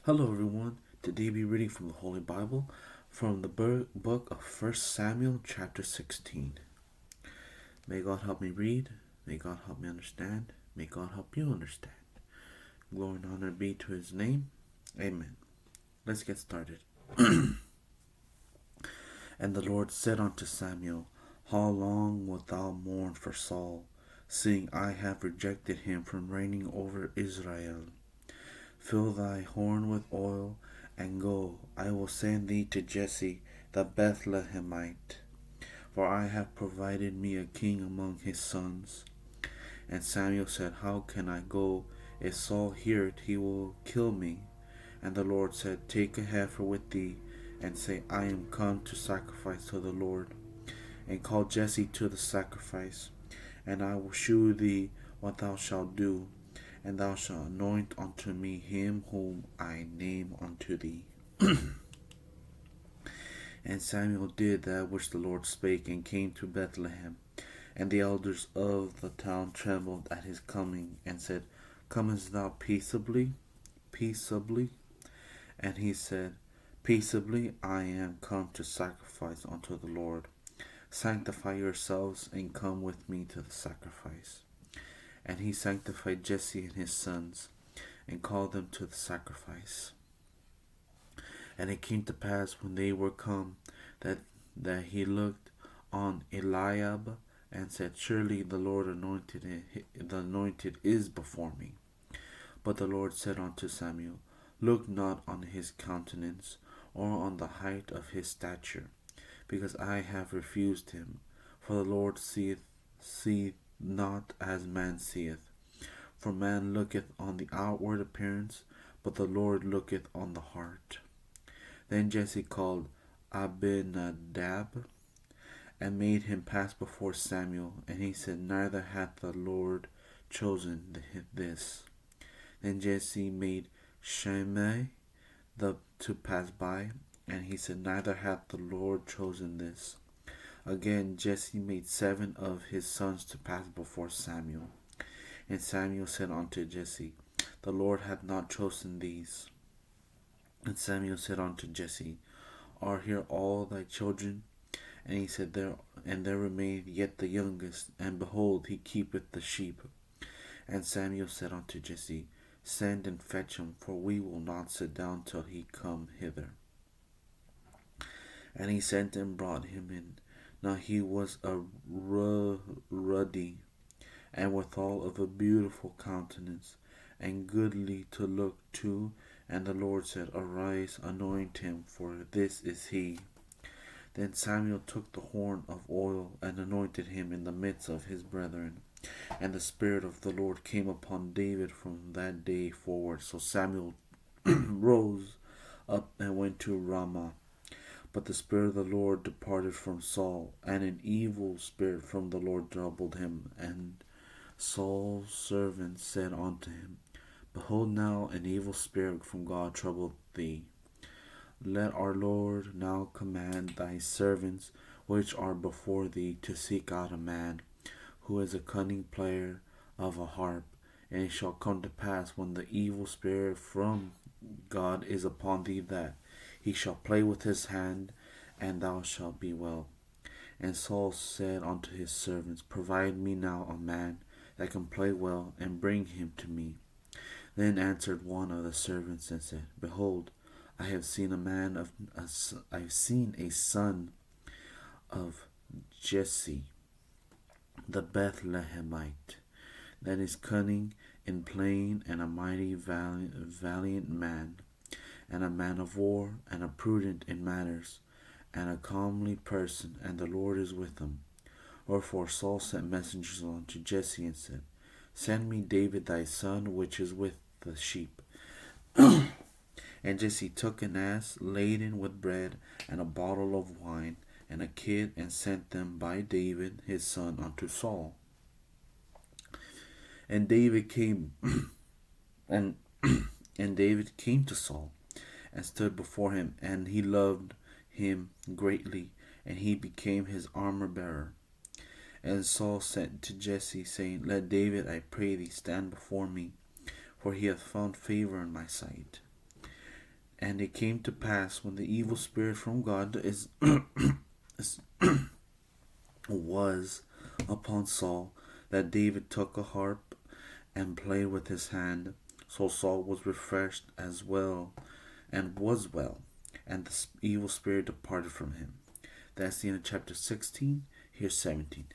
Hello everyone. Today we reading from the Holy Bible from the book of 1 Samuel chapter 16. May God help me read. May God help me understand. May God help you understand. Glory and honor be to his name. Amen. Let's get started. And the Lord said unto Samuel, How long wilt thou mourn for Saul, seeing I have rejected him from reigning over Israel? Fill thy horn with oil, and go, I will send thee to Jesse the Bethlehemite, for I have provided me a king among his sons. And Samuel said, How can I go? If Saul hear it, he will kill me. And the Lord said, Take a heifer with thee, and say, I am come to sacrifice to the Lord. And call Jesse to the sacrifice, and I will shew thee what thou shalt do. And thou shalt anoint unto me him whom I name unto thee. And Samuel did that which the Lord spake, and came to Bethlehem. And the elders of the town trembled at his coming, and said, Comest thou peaceably? Peaceably? And he said, Peaceably I am come to sacrifice unto the Lord. Sanctify yourselves, and come with me to the sacrifice. And he sanctified Jesse and his sons, and called them to the sacrifice. And it came to pass, when they were come, that he looked on Eliab, and said, Surely the Lord anointed is before me. But the Lord said unto Samuel, Look not on his countenance, or on the height of his stature, because I have refused him. For the Lord seeth not as man seeth. For man looketh on the outward appearance, but the Lord looketh on the heart. Then Jesse called Abinadab, and made him pass before Samuel. And he said, Neither hath the Lord chosen this. Then Jesse made Shimei to pass by, and he said, Neither hath the Lord chosen this. Again Jesse made 7 of his sons to pass before Samuel. And Samuel said unto Jesse, The Lord hath not chosen these. And Samuel said unto Jesse, Are here all thy children? And he said, There remaineth yet the youngest, and behold, he keepeth the sheep. And Samuel said unto Jesse, Send and fetch him, for we will not sit down till he come hither. And he sent and brought him in. Now he was a ruddy, and withal of a beautiful countenance, and goodly to look to. And the Lord said, Arise, anoint him, for this is he. Then Samuel took the horn of oil, and anointed him in the midst of his brethren. And the Spirit of the Lord came upon David from that day forward. So Samuel rose up and went to Ramah. But the Spirit of the Lord departed from Saul, and an evil spirit from the Lord troubled him. And Saul's servants said unto him, Behold, now an evil spirit from God troubleth thee. Let our Lord now command thy servants which are before thee to seek out a man who is a cunning player of a harp. And it shall come to pass, when the evil spirit from God is upon thee, that he shall play with his hand, and thou shalt be well. And Saul said unto his servants, Provide me now a man that can play well, and bring him to me. Then answered one of the servants and said, Behold, I have seen a son of Jesse the Bethlehemite, that is cunning in playing, and a mighty valiant man, and a man of war, and a prudent in matters, and a comely person, and the Lord is with him. Wherefore Saul sent messengers unto Jesse, and said, Send me David thy son, which is with the sheep. And Jesse took an ass laden with bread, and a bottle of wine, and a kid, and sent them by David his son unto Saul. And David came and David came to Saul, and stood before him, and he loved him greatly, and he became his armor bearer. And Saul sent to Jesse, saying, Let David, I pray thee, stand before me, for he hath found favor in my sight. And it came to pass when the evil spirit from God was upon Saul, that David took a harp and played with his hand. So Saul was refreshed as well, and was well, and the evil spirit departed from him. That's the end of chapter 16. Here's 17.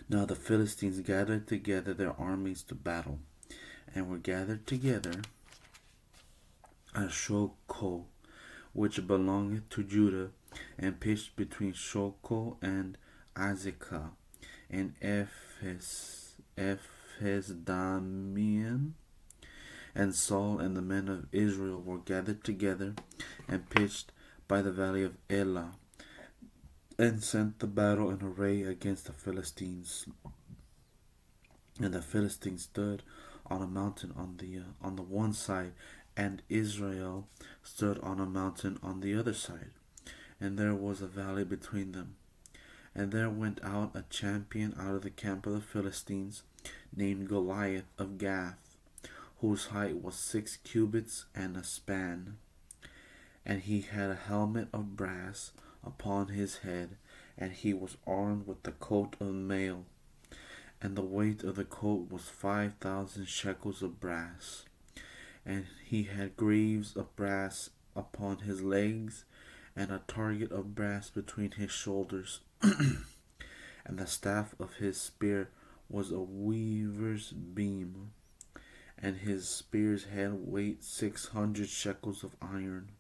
Now the Philistines gathered together their armies to battle, and were gathered together at Shoko, which belongeth to Judah, and pitched between Shoko and Azekah, and Ephesdamium. And Saul and the men of Israel were gathered together, and pitched by the valley of Elah, and sent the battle in array against the Philistines. And the Philistines stood on a mountain on the one side, and Israel stood on a mountain on the other side, and there was a valley between them. And there went out a champion out of the camp of the Philistines, named Goliath of Gath, whose height was 6 cubits and a span. And he had a helmet of brass upon his head, and he was armed with the coat of mail. And the weight of the coat was 5,000 shekels of brass. And he had greaves of brass upon his legs, and a target of brass between his shoulders. And the staff of his spear was a weaver's beam, and his spear's head weighed 600 shekels of iron.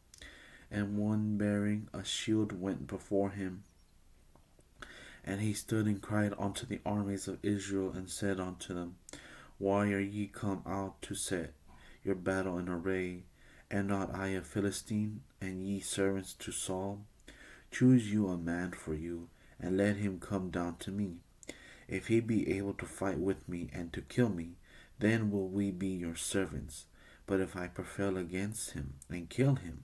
And one bearing a shield went before him. And he stood and cried unto the armies of Israel, and said unto them, Why are ye come out to set your battle in array? Am not I a Philistine, and ye servants to Saul? Choose you a man for you, and let him come down to me. If he be able to fight with me and to kill me, then will we be your servants. But if I prevail against him and kill him,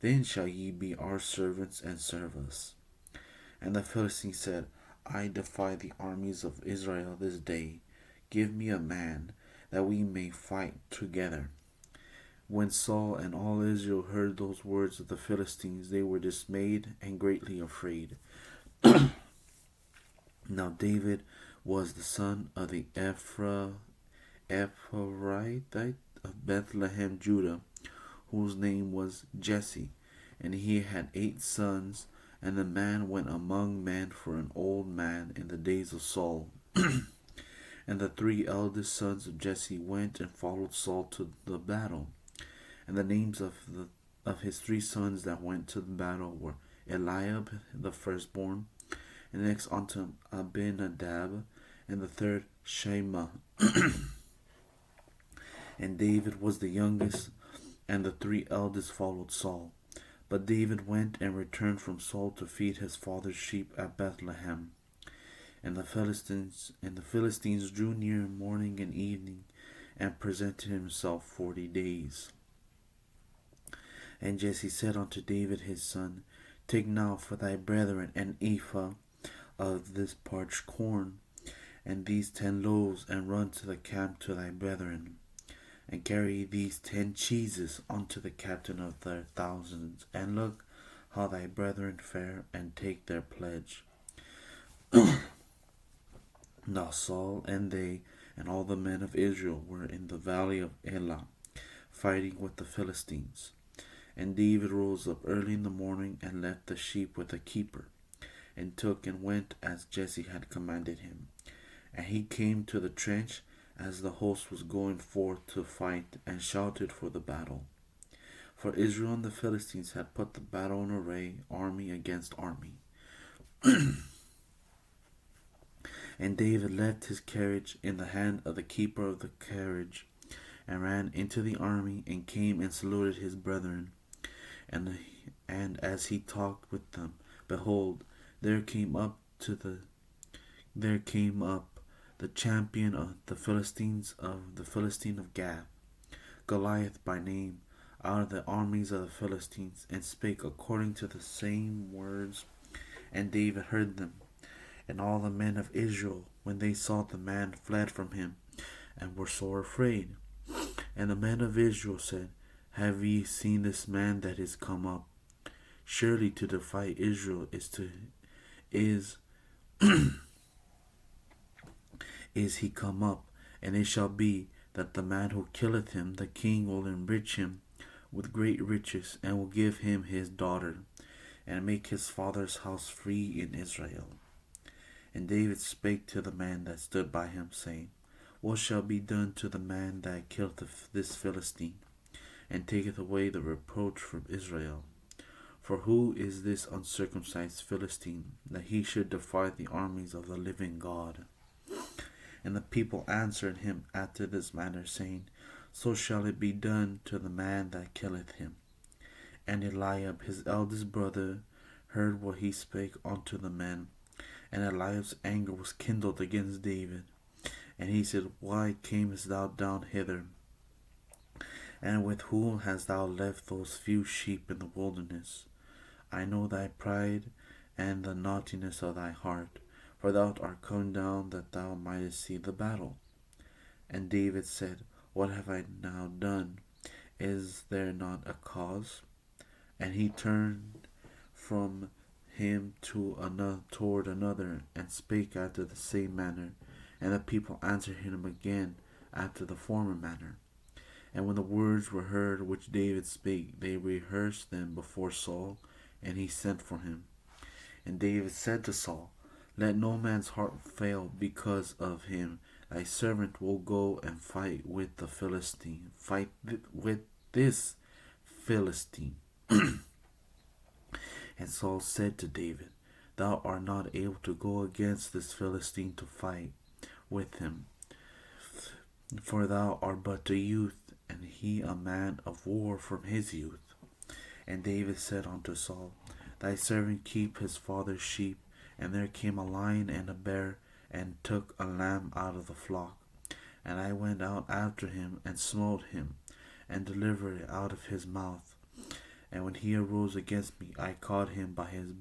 then shall ye be our servants and serve us. And the Philistines said, I defy the armies of Israel this day. Give me a man, that we may fight together. When Saul and all Israel heard those words of the Philistines, they were dismayed and greatly afraid. Now David was the son of the Ephrathite of Bethlehem, Judah, whose name was Jesse, and he had 8 sons. And the man went among men for an old man in the days of Saul. And the 3 eldest sons of Jesse went and followed Saul to the battle. And the names of his 3 sons that went to the battle were Eliab the firstborn, and next unto Abinadab, and the third Shema. And David was the youngest, and the 3 eldest followed Saul. But David went and returned from Saul to feed his father's sheep at Bethlehem. And the Philistines drew near morning and evening, and presented himself 40 days. And Jesse said unto David his son, Take now for thy brethren an ephah of this parched corn, and these 10 loaves, and run to the camp to thy brethren. And carry these 10 cheeses unto the captain of their thousands, and look how thy brethren fare, and take their pledge. Now Saul and they and all the men of Israel were in the valley of Elah, fighting with the Philistines. And David rose up early in the morning, and left the sheep with a keeper, and took and went as Jesse had commanded him. And he came to the trench as the host was going forth to fight, and shouted for the battle. For Israel and the Philistines had put the battle in array, army against army. And David left his carriage in the hand of the keeper of the carriage, and ran into the army, and came and saluted his brethren. And as he talked with them, behold, there came up the champion of the Philistine of Gath, Goliath by name, out of the armies of the Philistines, and spake according to the same words. And David heard them. And all the men of Israel, when they saw the man, fled from him, and were sore afraid. And the men of Israel said, Have ye seen this man that is come up? Surely to defy Israel is is he come up, and it shall be that the man who killeth him, the king will enrich him with great riches, and will give him his daughter, and make his father's house free in Israel. And David spake to the man that stood by him, saying, What shall be done to the man that killeth this Philistine, and taketh away the reproach from Israel? For who is this uncircumcised Philistine, that he should defy the armies of the living God? And the people answered him after this manner, saying, So shall it be done to the man that killeth him. And Eliab his eldest brother heard what he spake unto the men. And Eliab's anger was kindled against David. And he said, Why camest thou down hither? And with whom hast thou left those few sheep in the wilderness? I know thy pride and the naughtiness of thy heart, for thou art come down that thou mightest see the battle. And David said, What have I now done? Is there not a cause? And he turned from him toward another, and spake after the same manner. And the people answered him again after the former manner. And when the words were heard which David spake, they rehearsed them before Saul, and he sent for him. And David said to Saul, Let no man's heart fail because of him. Thy servant will go and fight with the Philistine. With this Philistine. And Saul said to David, Thou art not able to go against this Philistine to fight with him, for thou art but a youth, and he a man of war from his youth. And David said unto Saul, Thy servant keep his father's sheep. And there came a lion and a bear, and took a lamb out of the flock. And I went out after him, and smote him, and delivered it out of his mouth. And when he arose against me, I caught him by his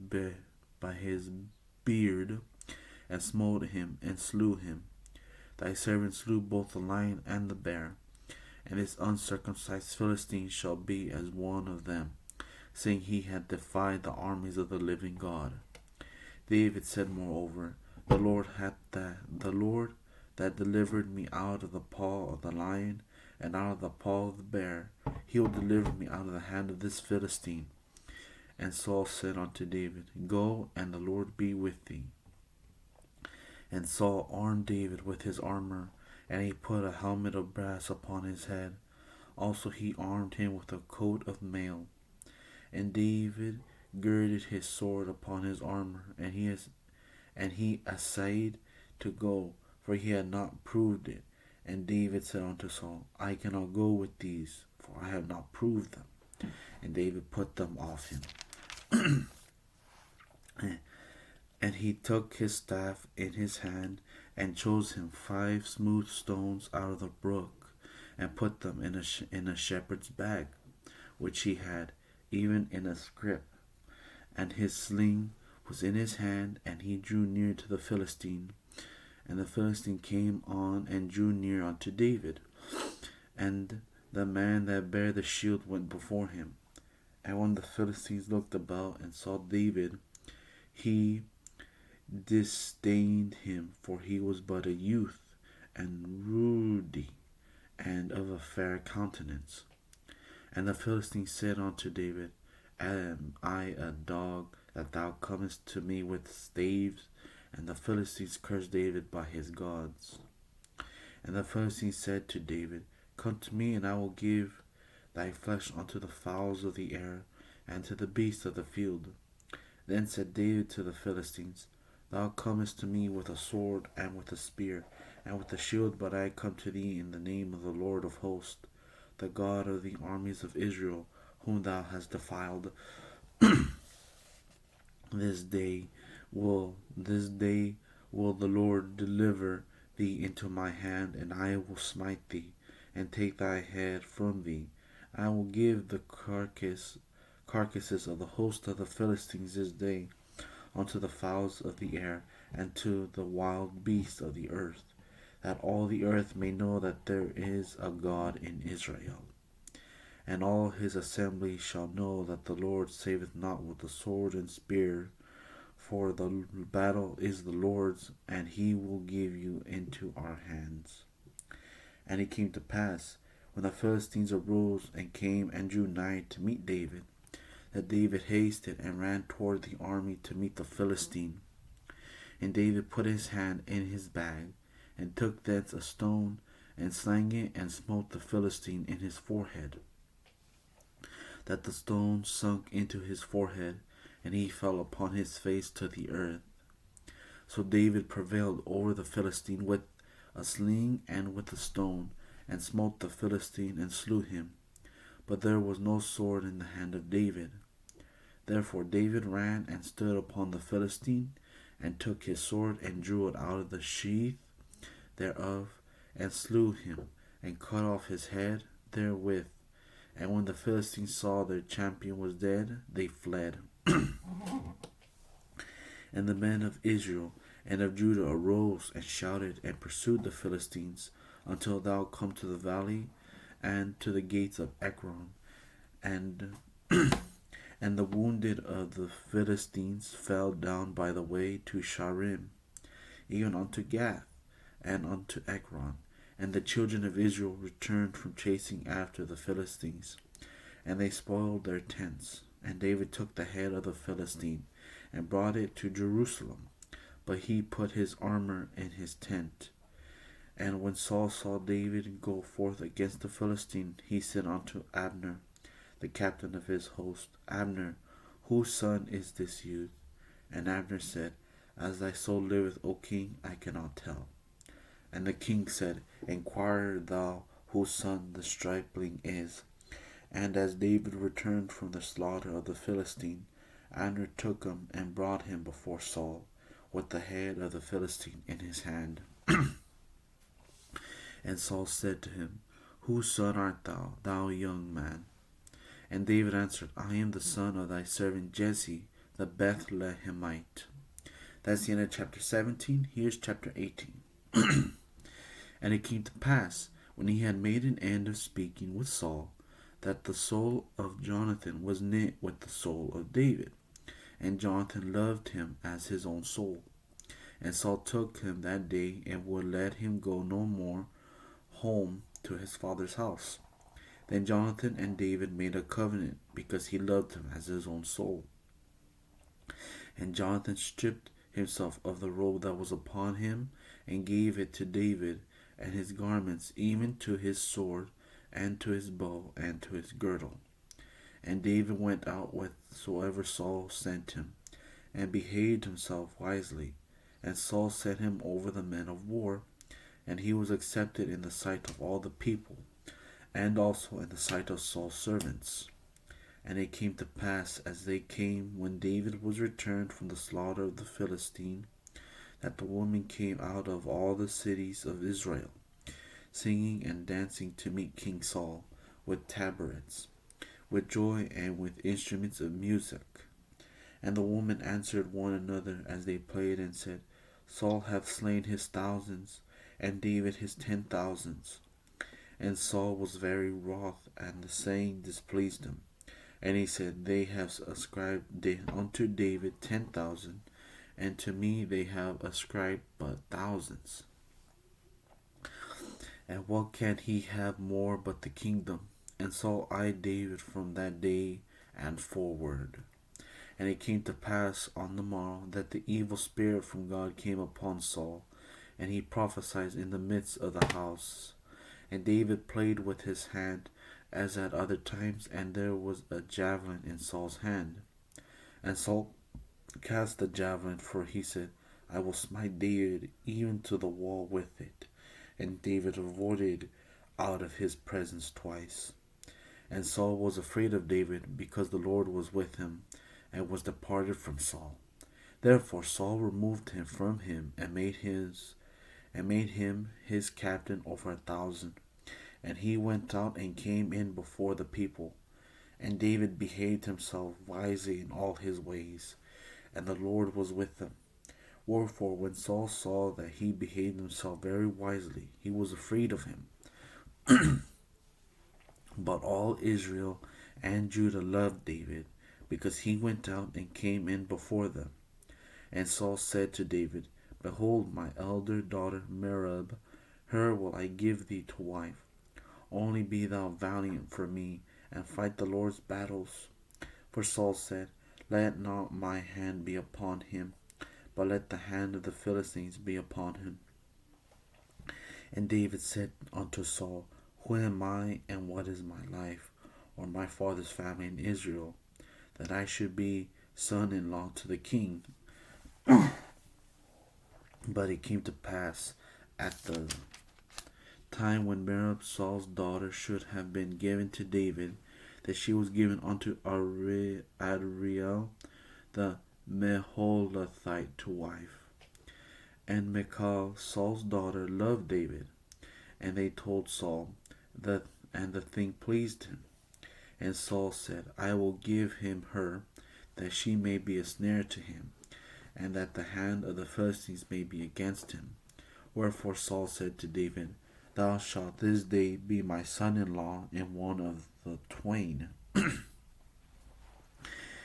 beard, and smote him, and slew him. Thy servant slew both the lion and the bear. And this uncircumcised Philistine shall be as one of them, seeing he had defied the armies of the living God. David said moreover, The Lord that delivered me out of the paw of the lion, and out of the paw of the bear, he will deliver me out of the hand of this Philistine. And Saul said unto David, Go, and the Lord be with thee. And Saul armed David with his armor, and he put a helmet of brass upon his head. Also he armed him with a coat of mail. And David girded his sword upon his armor, and he essayed to go, for he had not proved it. And David said unto Saul, I cannot go with these, for I have not proved them. And David put them off him. And he took his staff in his hand, and chose him 5 smooth stones out of the brook, and put them in a shepherd's bag, which he had, even in a scrip. And his sling was in his hand, and he drew near to the Philistine. And the Philistine came on and drew near unto David. And the man that bare the shield went before him. And when the Philistines looked about and saw David, he disdained him, for he was but a youth, and ruddy, and of a fair countenance. And the Philistine said unto David, Am I a dog, that thou comest to me with staves? And the Philistines cursed David by his gods. And the Philistines said to David, Come to me, and I will give thy flesh unto the fowls of the air, and to the beasts of the field. Then said David to the Philistines, Thou comest to me with a sword, and with a spear, and with a shield, but I come to thee in the name of the Lord of hosts, the God of the armies of Israel, whom thou hast defiled. This day will the Lord deliver thee into my hand, and I will smite thee, and take thy head from thee. I will give the carcasses of the host of the Philistines this day unto the fowls of the air, and to the wild beasts of the earth, that all the earth may know that there is a God in Israel. And all his assembly shall know that the Lord saveth not with the sword and spear, for the battle is the Lord's, and he will give you into our hands. And it came to pass, when the Philistines arose and came and drew nigh to meet David, that David hasted and ran toward the army to meet the Philistine. And David put his hand in his bag, and took thence a stone, and slang it, and smote the Philistine in his forehead, that the stone sunk into his forehead, and he fell upon his face to the earth. So David prevailed over the Philistine with a sling and with a stone, and smote the Philistine and slew him. But there was no sword in the hand of David. Therefore David ran and stood upon the Philistine, and took his sword, and drew it out of the sheath thereof, and slew him, and cut off his head therewith. And when the Philistines saw their champion was dead, they fled. And the men of Israel and of Judah arose and shouted and pursued the Philistines until thou come to the valley and to the gates of Ekron. And and the wounded of the Philistines fell down by the way to Sharim, even unto Gath, and unto Ekron. And the children of Israel returned from chasing after the Philistines, and they spoiled their tents. And David took the head of the Philistine, and brought it to Jerusalem. But he put his armor in his tent. And when Saul saw David go forth against the Philistine, he said unto Abner, the captain of his host, Abner, whose son is this youth? And Abner said, As thy soul liveth, O king, I cannot tell. And the king said, Inquire thou whose son the stripling is. And as David returned from the slaughter of the Philistine, Abner took him and brought him before Saul, with the head of the Philistine in his hand. And Saul said to him, Whose son art thou, thou young man? And David answered, I am the son of thy servant Jesse, the Bethlehemite. That's the end of chapter 17. Here's chapter 18. And it came to pass, when he had made an end of speaking with Saul, that the soul of Jonathan was knit with the soul of David, and Jonathan loved him as his own soul. And Saul took him that day, and would let him go no more home to his father's house. Then Jonathan and David made a covenant, because he loved him as his own soul. And Jonathan stripped himself of the robe that was upon him, and gave it to David, and his garments, even to his sword, and to his bow, and to his girdle. And David went out whatsoever Saul sent him, and behaved himself wisely. And Saul set him over the men of war, and he was accepted in the sight of all the people, and also in the sight of Saul's servants. And it came to pass, as they came, when David was returned from the slaughter of the Philistine, that the women came out of all the cities of Israel, singing and dancing to meet King Saul, with tabrets, with joy, and with instruments of music. And the women answered one another as they played, and said, Saul hath slain his thousands, and David his 10,000s. And Saul was very wroth, and the saying displeased him. And he said, They have ascribed unto David 10,000, and to me they have ascribed but thousands. And what can he have more but the kingdom? And Saul eyed David from that day and forward. And it came to pass on the morrow that the evil spirit from God came upon Saul, and he prophesied in the midst of the house. And David played with his hand, as at other times, and there was a javelin in Saul's hand. And Saul cast the javelin, for he said, I will smite David even to the wall with it. And David avoided out of his presence twice. And Saul was afraid of David, because the Lord was with him, and was departed from Saul. Therefore Saul removed him from him, and made him his captain over 1,000. And he went out and came in before the people. And David behaved himself wisely in all his ways, and the Lord was with him. Wherefore, when Saul saw that he behaved himself very wisely, he was afraid of him. But all Israel and Judah loved David, because he went out and came in before them. And Saul said to David, Behold, my elder daughter Merab, her will I give thee to wife. Only be thou valiant for me, and fight the Lord's battles. For Saul said, Let not my hand be upon him, but let the hand of the Philistines be upon him. And David said unto Saul, Who am I, and what is my life, or my father's family in Israel, that I should be son-in-law to the king? But it came to pass at the time when Merab Saul's daughter should have been given to David, that she was given unto Adriel the Meholathite to wife. And Michal, Saul's daughter, loved David. And they told Saul, and the thing pleased him. And Saul said, I will give him her, that she may be a snare to him, and that the hand of the Philistines may be against him. Wherefore Saul said to David, Thou shalt this day be my son-in-law in one of the twain.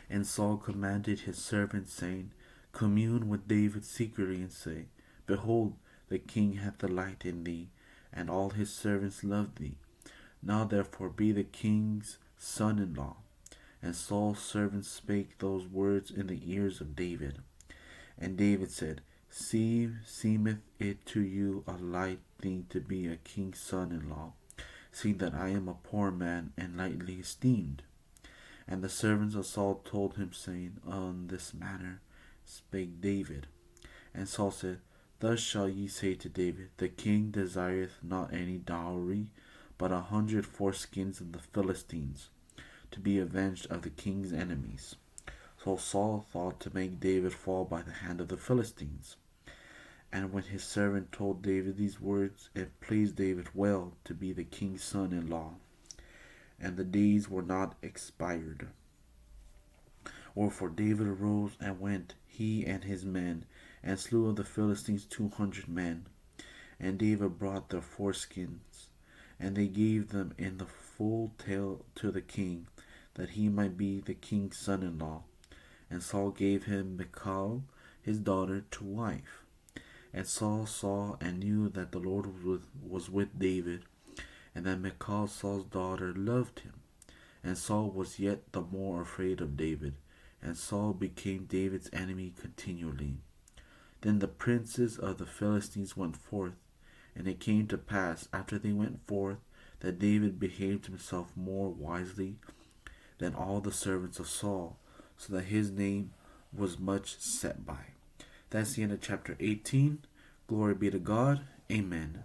And Saul commanded his servants, saying, Commune with David secretly, and say, Behold, the king hath delight in thee, and all his servants love thee. Now therefore be the king's son-in-law. And Saul's servants spake those words in the ears of David. And David said, Seemeth it to you a light thing to be a king's son-in-law, seeing that I am a poor man and lightly esteemed? And the servants of Saul told him, saying, On this manner spake David. And Saul said, Thus shall ye say to David, The king desireth not any dowry, but 100 foreskins of the Philistines, to be avenged of the king's enemies. So Saul thought to make David fall by the hand of the Philistines. And when his servant told David these words, it pleased David well to be the king's son-in-law. And the days were not expired. Wherefore David arose and went, he and his men, and slew of the Philistines 200 men. And David brought their foreskins, and they gave them in the full tale to the king, that he might be the king's son-in-law. And Saul gave him Michal, his daughter, to wife. And Saul saw and knew that the Lord was with David, and that Michal, Saul's daughter, loved him. And Saul was yet the more afraid of David, and Saul became David's enemy continually. Then the princes of the Philistines went forth, and it came to pass, after they went forth, that David behaved himself more wisely than all the servants of Saul, so that his name was much set by. That's the end of chapter 18. Glory be to God. Amen.